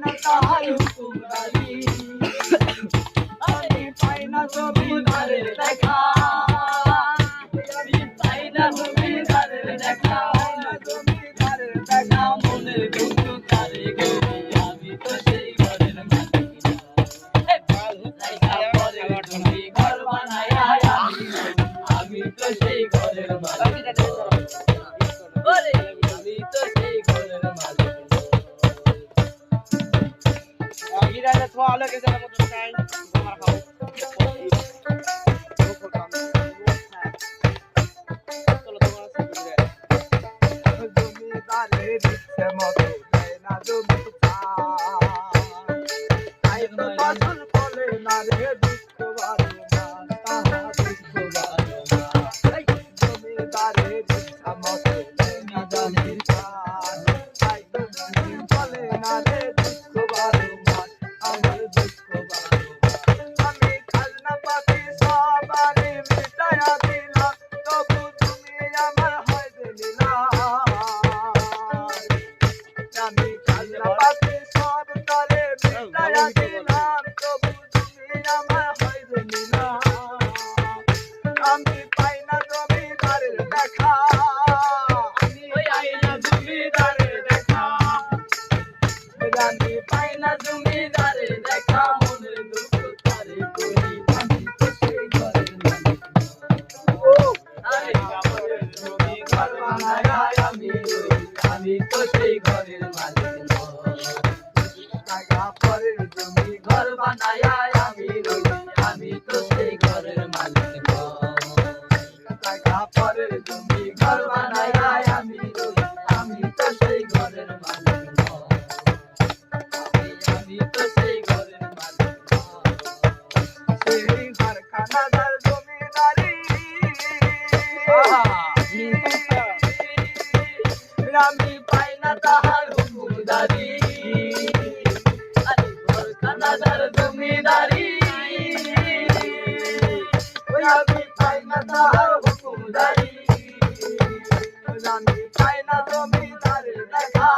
না তাহার হুকুমদারি আমি পাই না জমিদারের দেখা আমি পাই না জমিদারের দেখা জমিদারের দেখা মনের দুঃখ কারে গরি আমি তো সেই ঘরের মালিক তুমি ঘর বানায় আমি তো সেই ঘরের মালিক আমি তো সেই ঘরের মালিক গিরালে তো আলো কে জানা মত চাই তোমার খাও চলো তোমার সাথে জমিদারের ইচ্ছে মতো দেয় না জমি চাই বাসন বলে না রে দুঃখ বারো মাস তাহা দুঃখ বারো মাস জমিদারের ইচ্ছা মতো দেয় না জমি চাই বলে না রে দুঃখ বারো মাস আমার দুঃখ বারো আমি খাজনা পাতি সব আরে মিটায়া দিলাম তবু তুমি আমার হয় দিলা আমি খাজনা পাতি সব তারে মিটায়া দিলাম তবু তুমি আমার হয় দিলা আমি পাই না জমিদারের দেখা আমি পাই না জমিদারের দেখা আমি পাই না জমিদারের দেখা মনের দুঃখ তারে করি আমি তো সেই ঘরের মালিক আরে ঘরের জমি ঘর বানায় আমি তো সেই ঘরের মালিক টাকা পরের জমি ঘর বানায় আমি তো সেই ঘরের মালিক টাকা পরের জমি ঘর বানায় আমি তো সেই ঘরের মালিক আমি তো সেই ঘরের মালিক সেই ঘরখানাদার জমিদারি আমি পাই না তাহার হুকুমদারি আরে ঘরখানাদার জমিদারি আমি পাই না তাহার হুকুমদারি আমি পাই না জমিদারের দেখা